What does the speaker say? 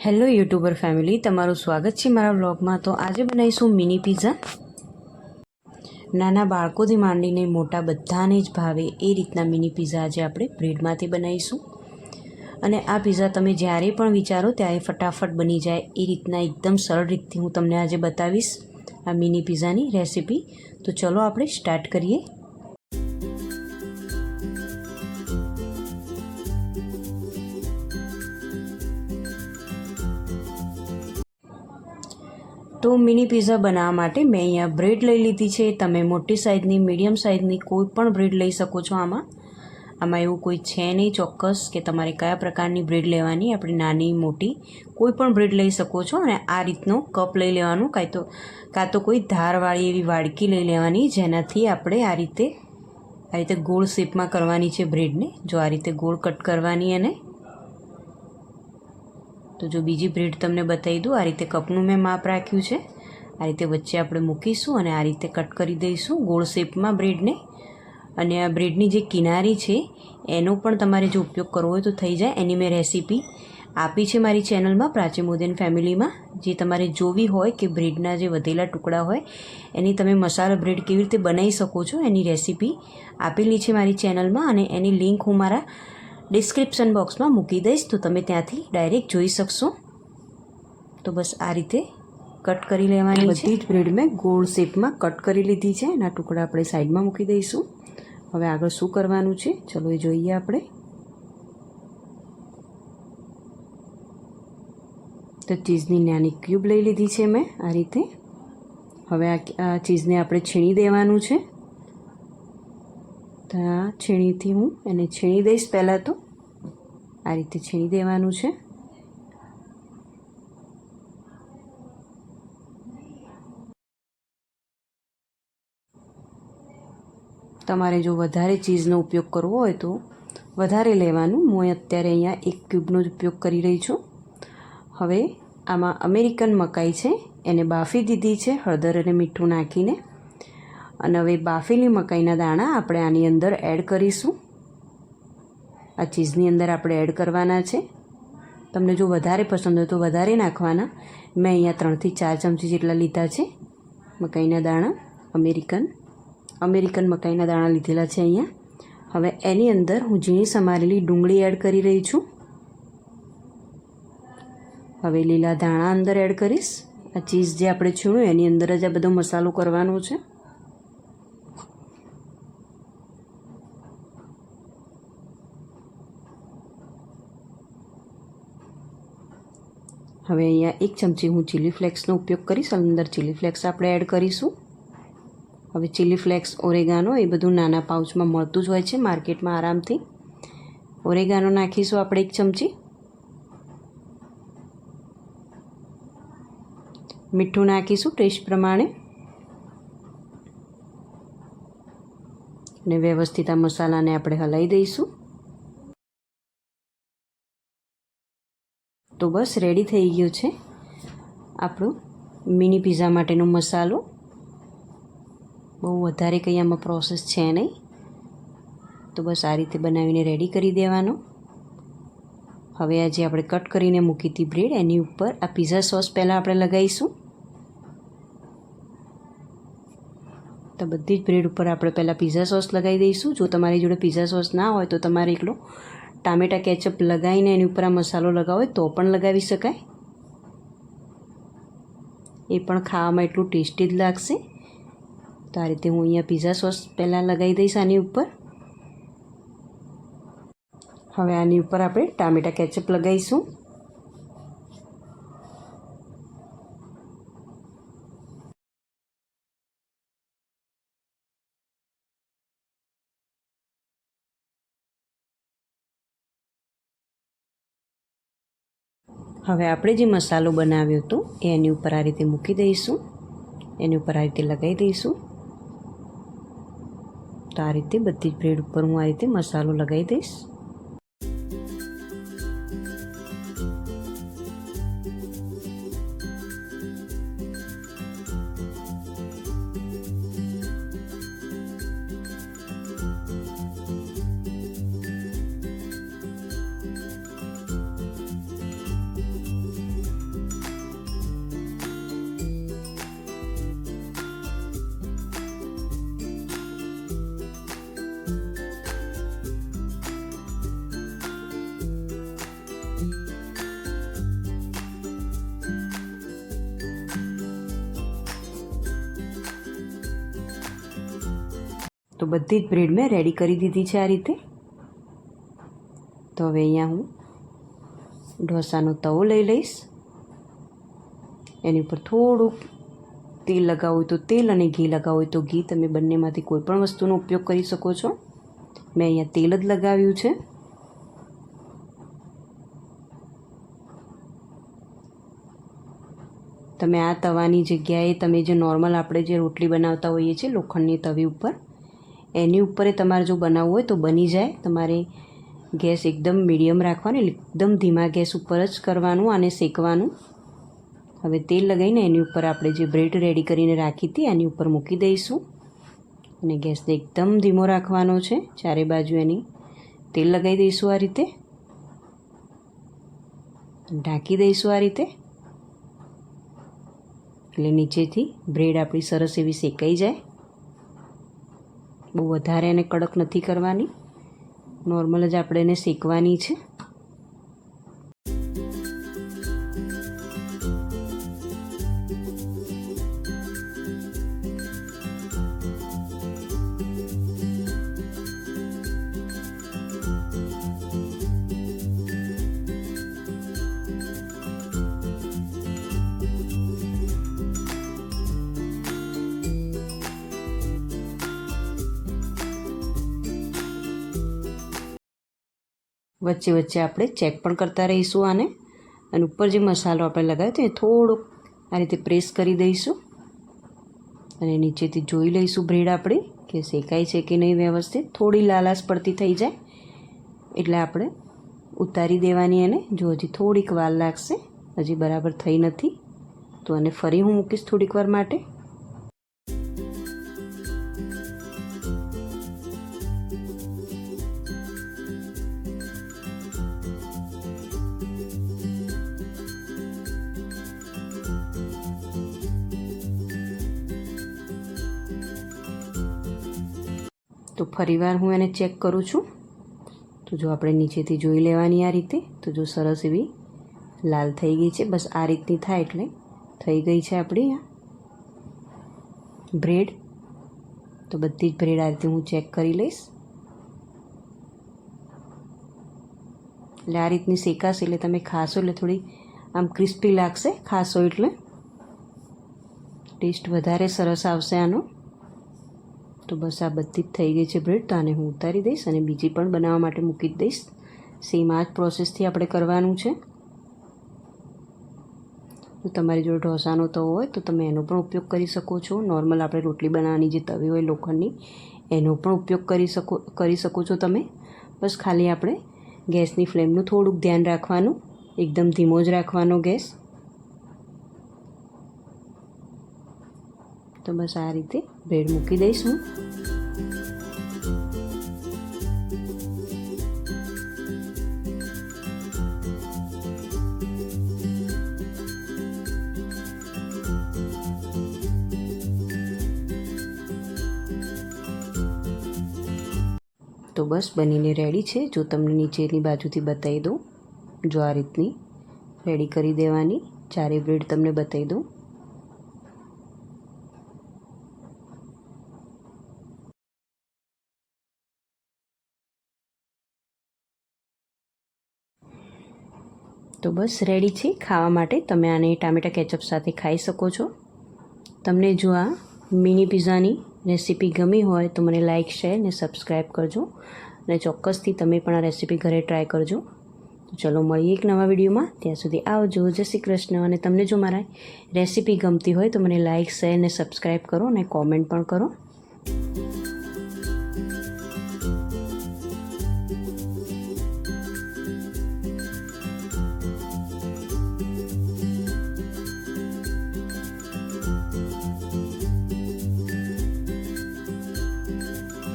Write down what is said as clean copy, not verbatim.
Hello YouTuber family, તમારું સ્વાગત છે મારા વ્લોગમાં। તો આજે બનાવીશું મિની પિઝા। નાના બાળકોથી માંડીને મોટા બધાને જ ભાવે એ રીતના મિની પિઝા આજે આપણે બ્રેડમાંથી બનાવીશું। અને આ પિઝા તમે જ્યારે પણ વિચારો ત્યારે ફટાફટ બની જાય એ રીતના એકદમ સરળ રીતથી હું તમને આજે બતાવીશ આ મિની પિઝાની રેસીપી। તો ચલો આપણે સ્ટાર્ટ કરીએ। તો મિની પિઝા બનાવવા માટે મેં અહીંયા બ્રેડ લઈ લીધી છે। તમે મોટી સાઇઝની, મીડિયમ સાઇઝની કોઈ પણ બ્રેડ લઈ શકો છો। આમાં એવું કોઈ છે નહીં ચોક્કસ કે તમારે કયા પ્રકારની બ્રેડ લેવાની। આપણે નાની મોટી કોઈ પણ બ્રેડ લઈ શકો છો। અને આ રીતનો કપ લઈ લેવાનું, કાં તો કોઈ ધારવાળી એવી વાડકી લઈ લેવાની, જેનાથી આપણે આ રીતે ગોળ શેપમાં કરવાની છે બ્રેડને। જો આ રીતે ગોળ કટ કરવાની। અને તો જો બીજી બ્રેડ તમને બતાવી દઉં, આ રીતે કપનું મેં માપ રાખ્યું છે। આ રીતે વચ્ચે આપણે મૂકીશું અને આ રીતે કટ કરી દઈશું ગોળ શેપમાં બ્રેડને। અને આ બ્રેડની જે કિનારી છે એનો પણ તમારે જો ઉપયોગ કરવો હોય તો થઈ જાય। એની મેં રેસીપી આપી છે મારી ચેનલમાં પ્રાચી મોદી ફેમિલીમાં। જે તમારે જોવી હોય કે બ્રેડના જે વધેલા ટુકડા હોય એની તમે મસાલા બ્રેડ કેવી રીતે બનાવી શકો છો એની રેસીપી આપેલી છે મારી ચેનલમાં। અને એની લિંક હું મારા ડિસ્ક્રિપ્શન બોક્સમાં મૂકી દઈશ, તો તમે ત્યાંથી ડાયરેક્ટ જોઈ શકશો। તો બસ આ રીતે કટ કરી લેવાની છે। બધી જ બ્રેડ મેં ગોળ શેપમાં કટ કરી લીધી છે। એના ટુકડા આપણે સાઈડમાં મૂકી દઈશું। હવે આગળ શું કરવાનું છે ચલો એ જોઈએ આપણે। તો ચીઝની નાની ક્યુબ લઈ લીધી છે મેં આ રીતે। હવે આ ચીઝને આપણે છીણી દેવાનું છે। તો આ છીણીથી હું એને છીણી દઈશ। પહેલાં તો આ રીતે છીણી દેવાનું છે। તમારે જો વધારે ચીઝનો ઉપયોગ કરવો હોય તો વધારે લેવાનું। હું અત્યારે અહીંયા એક ક્યુબનો જ ઉપયોગ કરી રહી છું। હવે આમાં અમેરિકન મકાઈ છે, એને બાફી દીધી છે હળદર અને મીઠું નાખીને। અને હવે બાફેલી મકાઈના દાણા આપણે આની અંદર એડ કરીશું। આ ચીઝની અંદર આપણે એડ કરવાના છે। તમને જો વધારે પસંદ હોય તો વધારે નાખવાના। મેં અહીંયા 3 થી 4 ચમચી જેટલા લીધા છે મકાઈના દાણા। અમેરિકન મકાઈના દાણા લીધેલા છે અહીંયા। હવે એની અંદર હું ઝીણી સમારેલી ડુંગળી એડ કરી રહી છું। હવે લીલા ધાણા અંદર એડ કરીશ। આ ચીઝ જે આપણે છીણ્યું એની અંદર જ આ બધો મસાલો કરવાનો છે। હવે અહીંયા 1 ચમચી હું ચીલી ફ્લેક્સનો ઉપયોગ કરીશ। અંદર ચીલી ફ્લેક્સ આપણે એડ કરીશું। હવે ચીલી ફ્લેક્સ, ઓરેગાનો એ બધું નાના પાઉચમાં મળતું જ હોય છે માર્કેટમાં આરામથી। ઓરેગાનો નાખીશું આપણે 1 ચમચી। મીઠું નાખીશું ટેસ્ટ પ્રમાણે। અને વ્યવસ્થિત આ મસાલાને આપણે હલાવી દઈશું। તો બસ રેડી થઈ ગયો છે આપણો મિની પિઝા માટેનો મસાલો। બહુ વધારે કંઈ આમાં પ્રોસેસ છે નહીં। તો બસ આ રીતે બનાવીને રેડી કરી દેવાનો। હવે આ જે આપણે કટ કરીને મૂકી હતી બ્રેડ એની ઉપર આ પિઝા સોસ પહેલાં આપણે લગાવીશું। તો બધી જ બ્રેડ ઉપર આપણે પહેલાં પિઝા સોસ લગાવી દઈશું। જો તમારી જોડે પિઝા સોસ ના હોય તો તમારે એકલો ટામેટા કેચઅપ લગાવીને એની ઉપર આ મસાલો લગાવો તો પણ લગાવી શકાય। એ પણ ખાવામાં એટલું ટેસ્ટી જ લાગશે। તો આ રીતે હું અહીંયા પિઝા સોસ પહેલાં લગાવી દઈશ આની ઉપર। હવે આની ઉપર આપણે ટામેટા કેચઅપ લગાવીશું। હવે આપણે જે મસાલો બનાવ્યો હતો એ એની ઉપર આ રીતે મૂકી દઈશું। એની ઉપર આ રીતે લગાવી દઈશું। તો આ રીતે બધી જ બ્રેડ ઉપર હું આ રીતે મસાલો લગાવી દઈશ। તો બધી જ બ્રેડ મેં રેડી કરી દીધી છે આ રીતે. તો હવે અહીંયા હું ઢોસાનો તવો લઈ લઈશ. એની ઉપર થોડુંક તેલ લગાવવું હોય તો તેલ અને ઘી લગાવવું હોય તો ઘી, તમે બંનેમાંથી કોઈ પણ વસ્તુનો ઉપયોગ કરી શકો છો. મેં અહીંયા તેલ જ લગાવ્યું છે. તમે આ તવાની જગ્યાએ તમે જે નોર્મલ આપણે જે રોટલી બનાવતા હોઈએ છીએ લોખંડની તવી ઉપર, એની ઉપર તમારે જો બનાવવું હોય તો બની જાય. તમારે ગેસ એકદમ મીડિયમ રાખવાનો, એકદમ ધીમા ગેસ ઉપર જ કરવાનું અને શેકવાનું. હવે તેલ લગાવીને એની ઉપર આપણે જે બ્રેડ રેડી કરીને રાખી હતી એની ઉપર મૂકી દઈશું અને ગેસને એકદમ ધીમો રાખવાનો છે. ચારે બાજુ એની તેલ લગાવી દઈશું આ રીતે, ઢાંકી દઈશું આ રીતે, એટલે નીચેથી બ્રેડ આપણી સરસ એવી શેકાઈ જાય. બહુ વધારે એને કડક નથી કરવાની, નોર્મલ જ આપણે એને શેકવાની છે. વચ્ચે વચ્ચે આપણે ચેક પણ કરતા રહીશું આને. અને ઉપર જે મસાલો આપણે લગાવ્યો તો એ થોડોક આ રીતે પ્રેસ કરી દઈશું અને નીચેથી જોઈ લઈશું બ્રેડ આપણી કે શેકાય છે કે નહીં વ્યવસ્થિત. થોડી લાલાશ પડતી થઈ જાય એટલે આપણે ઉતારી દેવાની એને. જો હજી થોડીક વાર લાગશે, હજી બરાબર થઈ નથી, તો આને ફરી હું મૂકીશ થોડીક વાર માટે. તો ફરીવાર હું એને ચેક કરું છું. તો જો આપણે નીચેથી જોઈ લેવાની આ રીતે, તો જો સરસ એવી લાલ થઈ ગઈ છે. બસ આ રીતની થાય એટલે થઈ ગઈ છે આપણી આ બ્રેડ. તો બધી જ બ્રેડ આ રીતે હું ચેક કરી લઈશ. એટલે આ રીતની શેકાશે એટલે તમે ખાશો એટલે થોડી આમ ક્રિસ્પી લાગશે. ખાશો એટલે ટેસ્ટ વધારે સરસ આવશે આનો. તો બસ આ બધી જ થઈ ગઈ છે બ્રેડ. તો આને હું ઉતારી દઈશ અને બીજી પણ બનાવવા માટે મૂકી જ દઈશ. સેમ આ જ પ્રોસેસથી આપણે કરવાનું છે. તો તમારી જોડે ઢોસાનો તવો હોય તો તમે એનો પણ ઉપયોગ કરી શકો છો. નોર્મલ આપણે રોટલી બનાવવાની જે તવી હોય લોખંડની, એનો પણ ઉપયોગ કરી શકો છો તમે. બસ ખાલી આપણે ગેસની ફ્લેમનું થોડુંક ધ્યાન રાખવાનું, એકદમ ધીમો જ રાખવાનો ગેસ. તો બસ આ રીતે બ્રેડ મૂકી દઈશ હું. તો બસ બનીને રેડી છે. જો તમને નીચેની બાજુથી બતાવી દઉં, જો આ રીતની રેડી કરી દેવાની. ચારે બ્રેડ તમને બતાવી દઉં. તો બસ રેડી છે ખાવા માટે. તમે આને ટામેટા કેચઅપ સાથે ખાઈ શકો છો. તમને જો આ મિની પિઝાની રેસીપી ગમી હોય તો મને લાઇક, શેર ને સબસ્ક્રાઈબ કરજો. અને ચોક્કસથી તમે પણ આ રેસીપી ઘરે ટ્રાય કરજો. તો ચલો મળીએ એક નવા વિડીયોમાં. ત્યાં સુધી આવજો. જય શ્રી કૃષ્ણ. અને તમને જો મારા રેસીપી ગમતી હોય તો મને લાઇક, શેર ને સબસ્ક્રાઈબ કરો અને કોમેન્ટ પણ કરો.